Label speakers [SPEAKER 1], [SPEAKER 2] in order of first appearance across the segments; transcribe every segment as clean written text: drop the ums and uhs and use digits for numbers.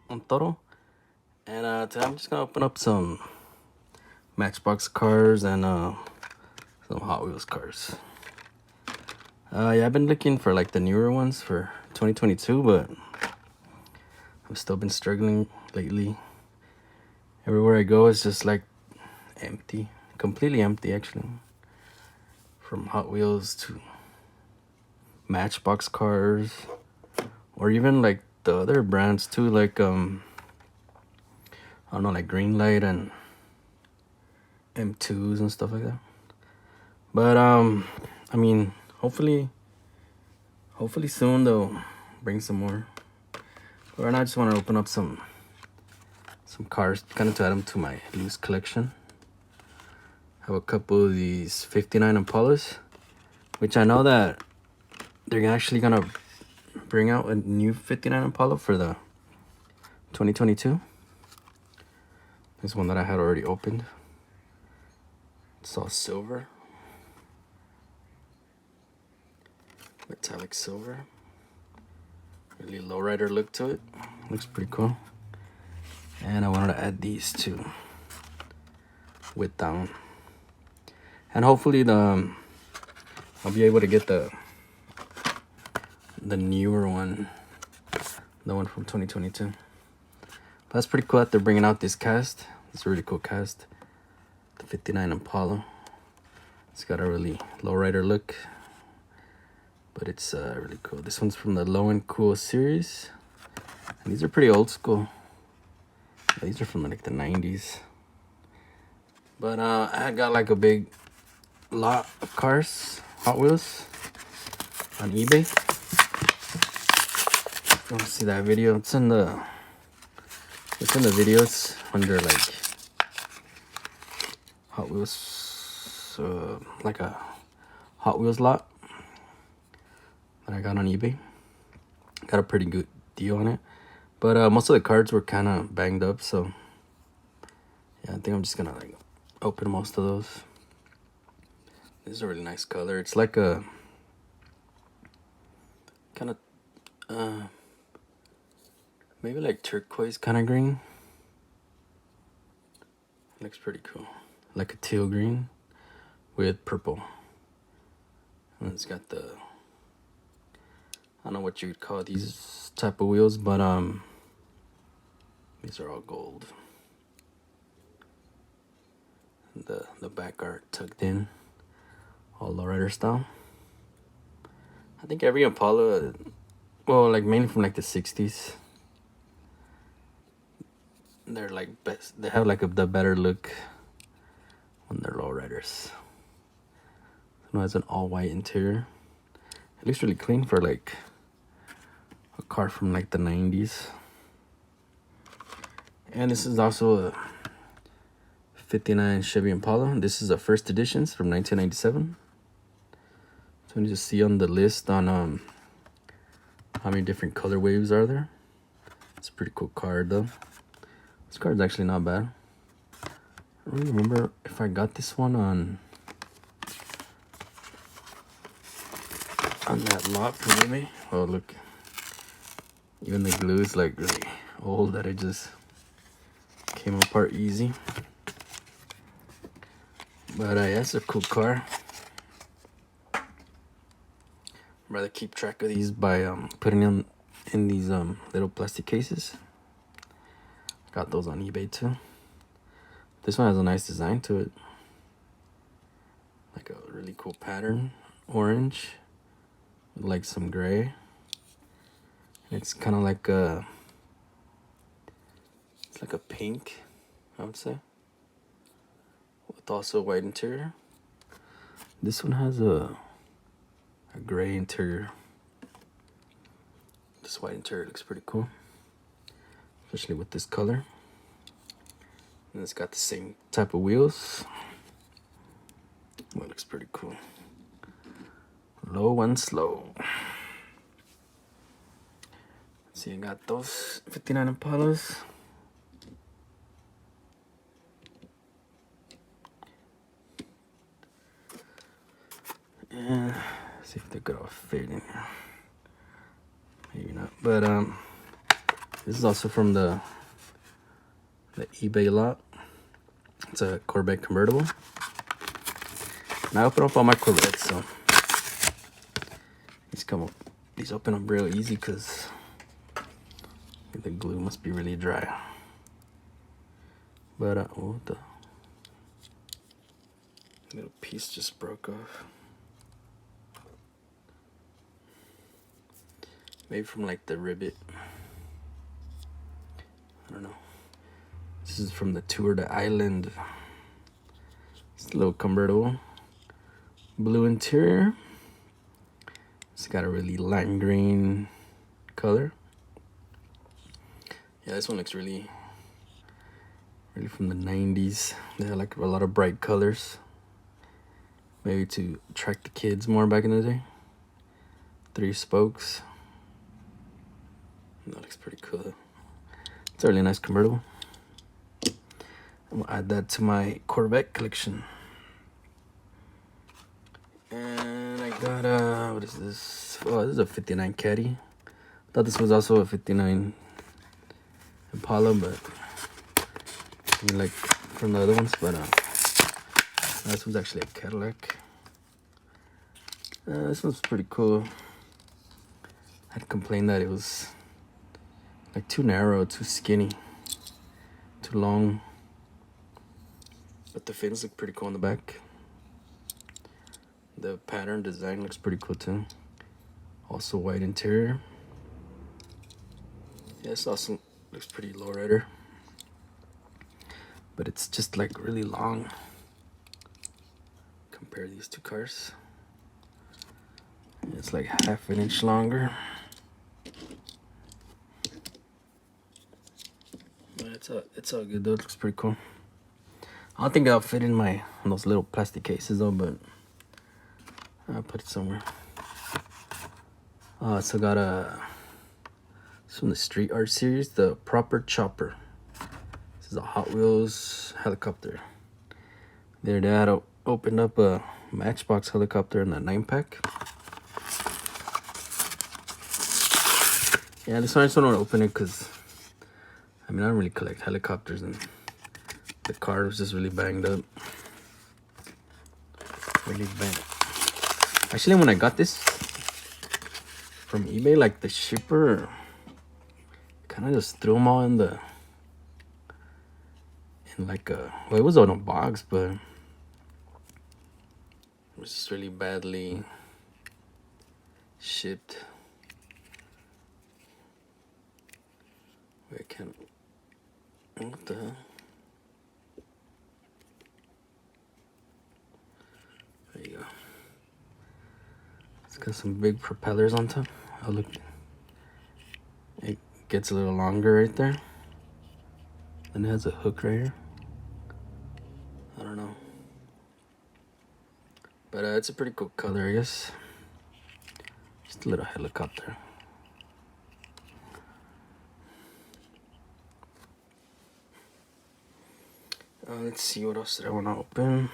[SPEAKER 1] Montoro. And today I'm just gonna open up some Matchbox cars and some Hot Wheels cars. Yeah, I've been looking for like the newer ones for 2022, but I've still been struggling lately. Everywhere I go is just like empty, completely empty actually. From Hot Wheels to Matchbox cars, or even like the other brands too, like I don't know, like Greenlight and M2s and stuff like that. But I mean, hopefully soon they'll bring some more. But right now I just want to open up some cars, kind of to add them to my loose collection. I have a couple of these 59 Impalas, which I know that they're actually gonna bring out a new 59 Impala for the 2022. This one that I had already opened. It's all silver. Metallic silver. Really lowrider look to it. Looks pretty cool. And I wanted to add these two with down. And hopefully I'll be able to get the newer one, the one from 2022. But that's pretty cool that they're bringing out this cast. It's a really cool cast. The 59 Impala. It's got a really lowrider look, but it's really cool. This one's from the Low and Cool series, and these are pretty old school. These are from like the 90s. But I got like a big lot of cars, Hot Wheels, on eBay. If you want to see that video, it's in the videos under like Hot Wheels, like a Hot Wheels lot that I got on eBay. Got a pretty good deal on it, but most of the cards were kind of banged up, so yeah, I think I'm just gonna like open most of those. This is a really nice color. It's like a kind of maybe like turquoise kind of green. Looks pretty cool, like a teal green with purple. And it's got the, I don't know what you would call these type of wheels, but these are all gold. The back are tucked in, all lowrider style. I think every Impala, well, like mainly from like the 60s, they're like best. They have like the better look when they're lowriders. It has an all white interior. It looks really clean for like a car from like the 90s. And this is also a 59 Chevy Impala. This is a first editions from 1997. So you just see on the list on how many different color waves are there. It's a pretty cool car though. This car is actually not bad. I don't really remember if I got this one on that lot from me. Oh look, even the glue is like really old that it just came apart easy. But yeah, it's a cool car. I'd rather keep track of these by putting them in these little plastic cases. Got those on eBay too. This one has a nice design to it, like a really cool pattern, orange with like some gray. And it's kind of like a, it's like a pink, I would say, with also a white interior. This one has a gray interior. This white interior looks pretty cool, especially with this color. And it's got the same type of wheels. Well, it looks pretty cool. Low and slow. See, I got those 59 Impalas. And see if they could all fit in here. Maybe not, but This is also from the eBay lot. It's a Corvette convertible. And I open up all my Corvettes, so these open up real easy because the glue must be really dry. But oh, the little piece just broke off. Maybe from like the rivet. I don't know. This is from the Tour de Island. It's a little convertible. Blue interior. It's got a really lime green color. Yeah, this one looks really from the 90s. They had like a lot of bright colors. Maybe to attract the kids more back in the day. 3 spokes. That looks pretty cool. It's a really nice convertible. I'm gonna add that to my Corvette collection. And I got what is this? Oh, this is a 59 Caddy. Thought this was also a 59 Impala, but I mean, like from the other ones, but this one's actually a Cadillac. This one's pretty cool. I'd complain that it was like too narrow, too skinny, too long. But the fins look pretty cool on the back. The pattern design looks pretty cool too. Also white interior. Yeah, this also looks pretty lowrider. But it's just like really long. Compare these two cars. It's like half an inch longer. But it's all good though. It looks pretty cool. I don't think I'll fit in those little plastic cases though, but I'll put it somewhere. So got it's from the Street Art series, the Proper Chopper. This is a Hot Wheels helicopter. Their dad opened up a Matchbox helicopter in the 9-pack. Yeah, this one I just don't want to open it because I mean I don't really collect helicopters and the car was just really banged up. Really banged. Actually, when I got this from eBay, like the shipper kind of just threw them all in like a, well, it was on a box, but it was just really badly shipped. Wait, what the hell? There you go. It's got some big propellers on top. Oh, look. It gets a little longer right there. And it has a hook right here. I don't know. But it's a pretty cool color, I guess. Just a little helicopter. Let's see, what else did I want to open?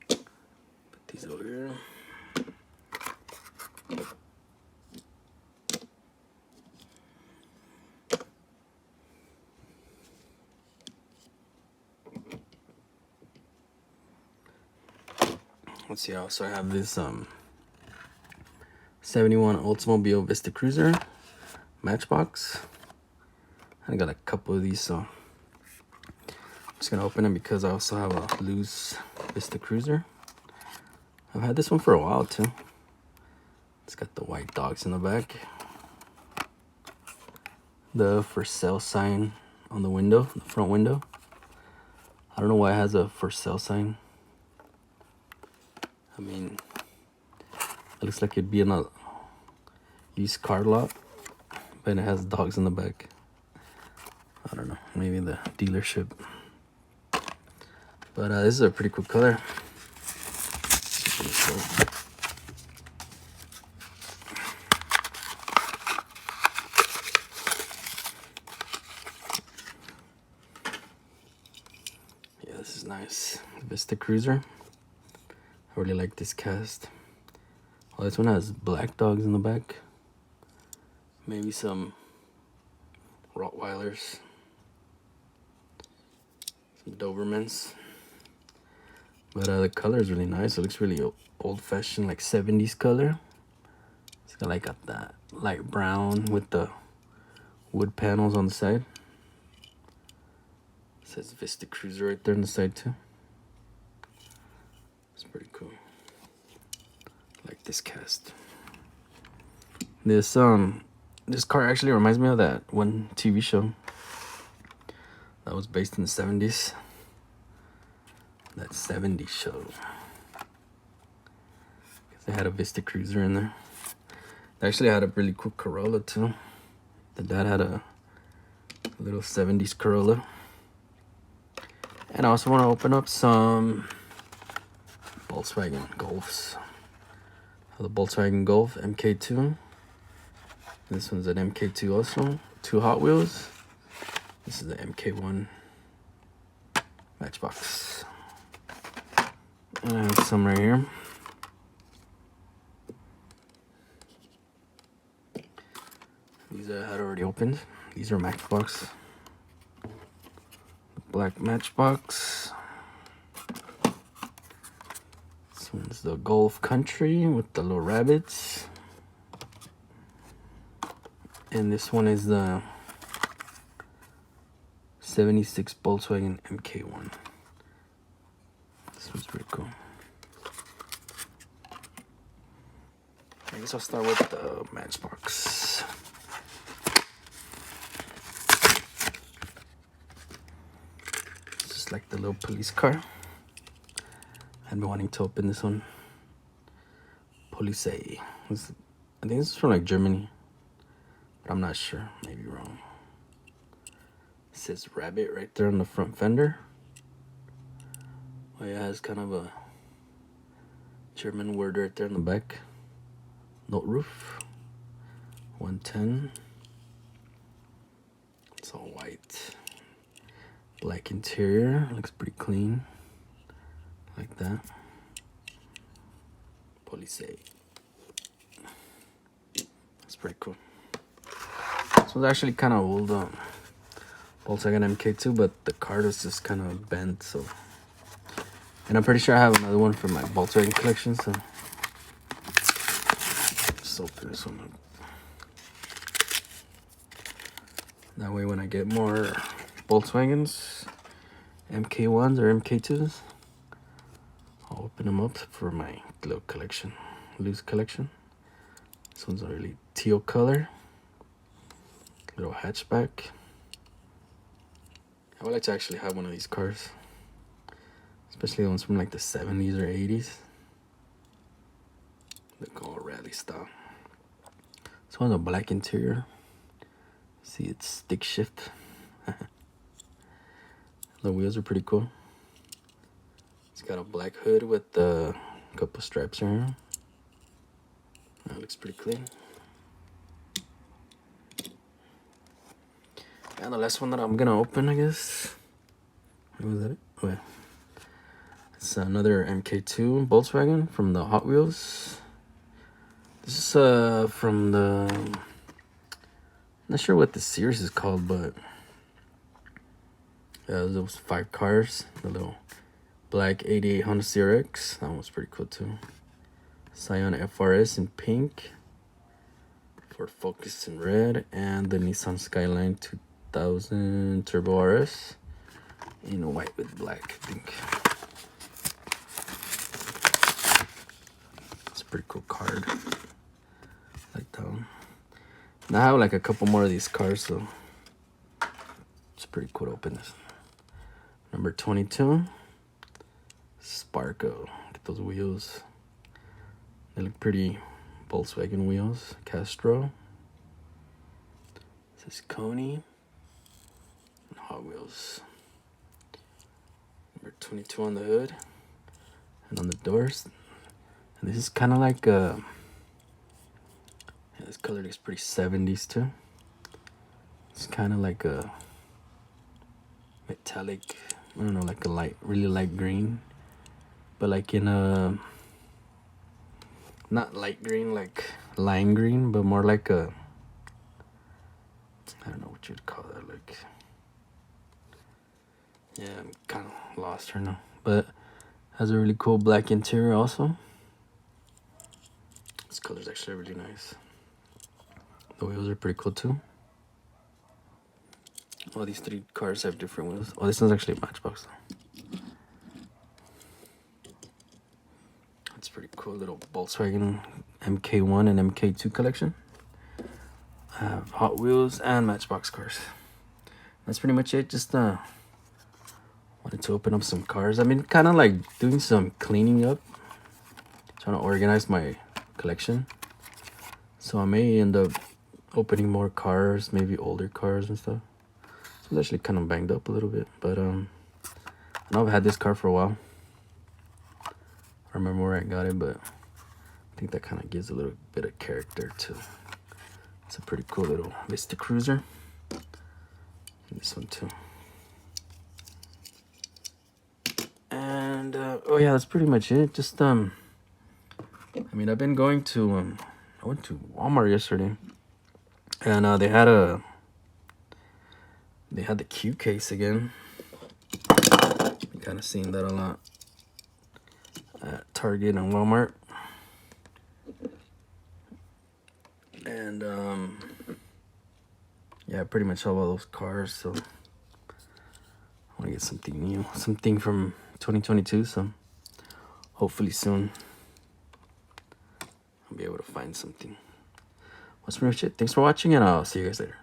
[SPEAKER 1] Put these over here. Let's see, I also have this 71 Oldsmobile Vista Cruiser Matchbox. I got a couple of these, so I'm just gonna open them because I also have a loose Vista Cruiser. I've had this one for a while too. It's got the white dogs in the back. The for sale sign on the window, the front window. I don't know why it has a for sale sign. I mean, it looks like it'd be in a used car lot, but it has dogs in the back. I don't know, maybe the dealership. But this is a pretty cool color. Pretty cool. Yeah, this is nice. Vista Cruiser. I really like this cast. Oh, this one has black dogs in the back. Maybe some Rottweilers, some Dobermans. But the color is really nice. It looks really old-fashioned, like 70s color. It's got like that light brown with the wood panels on the side. It says Vista Cruiser right there on the side too. It's pretty cool. I like this cast. This car actually reminds me of that one TV show that was based in the 70s. That 70s show. They had a Vista Cruiser in there. They actually had a really cool Corolla too. The dad had a little 70s Corolla. And I also want to open up some Volkswagen Golfs. The Volkswagen Golf Mk2. This one's an Mk2 also. 2 Hot Wheels. This is the Mk1 Matchbox. And I have some right here. These I had already opened. These are Matchbox. Black Matchbox. This one's the Golf Country with the little rabbits. And this one is the 76 Volkswagen Mk1. This one's pretty cool. I guess I'll start with the Matchbox. It's just like the little police car. I've been wanting to open this one. Police. I think this is from like Germany. But I'm not sure. Maybe wrong. It says rabbit right there on the front fender. Oh yeah, it has kind of a German word right there in the back. Note roof. 110. It's all white. Black interior. Looks pretty clean. Like that. Police. That's pretty cool. This one's actually kind of old. Volkswagen Mk2, but the card is just kind of bent, so. And I'm pretty sure I have another one from my Volkswagen collection, so. Just open this one up. That way when I get more Volkswagens, Mk1s or Mk2s, I'll open them up for my little collection, loose collection. This one's a really teal color. Little hatchback. I would like to actually have one of these cars, especially the ones from like the 70s or 80s. Look all rally style. This one's a black interior. See, it's stick shift. The wheels are pretty cool. It's got a black hood with a couple stripes right here. That looks pretty clean. And the last one that I'm gonna open, I guess. What was that? Oh, yeah. It's another Mk2 Volkswagen from the Hot Wheels. This is from the. Not sure what the series is called, but those 5 cars. The little black 88 Honda CRX. That one's pretty cool too. Scion FRS in pink. Ford Focus in red, and the Nissan Skyline 2000 Turbo RS in white with black, I think. It's a pretty cool card. Like that one. And I have like a couple more of these cars, so it's pretty cool to open this. Number 22, Sparko. Look at those wheels. They look pretty Volkswagen wheels. Castro. This is Coney. And Hot Wheels. Number 22 on the hood. And on the doors. And this is kind of like a. Yeah, this color looks pretty 70s too. It's kind of like a metallic, I don't know, like a light, really light green. But like in a. Not light green, like lime green, but more like a I don't know what you'd call that. Like, yeah, I'm kind of lost right now. But has a really cool black interior also. This color's actually really nice. The wheels are pretty cool too. All these three cars have different wheels. Oh, this one's actually a Matchbox though. It's pretty cool little Volkswagen Mk1 and Mk2 collection. I have Hot Wheels and Matchbox cars. That's pretty much it. Just wanted to open up some cars. I've been kind of like doing some cleaning up, trying to organize my collection. So I may end up opening more cars, maybe older cars and stuff. So it's actually kind of banged up a little bit, but I know I've had this car for a while. I don't remember where I got it, but I think that kind of gives a little bit of character to. It's a pretty cool little Vista Cruiser. And this one too. And oh yeah, that's pretty much it. Just I mean, I've been going to I went to Walmart yesterday, and they had the Q case again. You kind of seen that a lot at Target and Walmart. And yeah, pretty much all of those cars. So I want to get something new, something from 2022. So hopefully soon I'll be able to find something. That's pretty much it. Thanks for watching, and I'll see you guys later.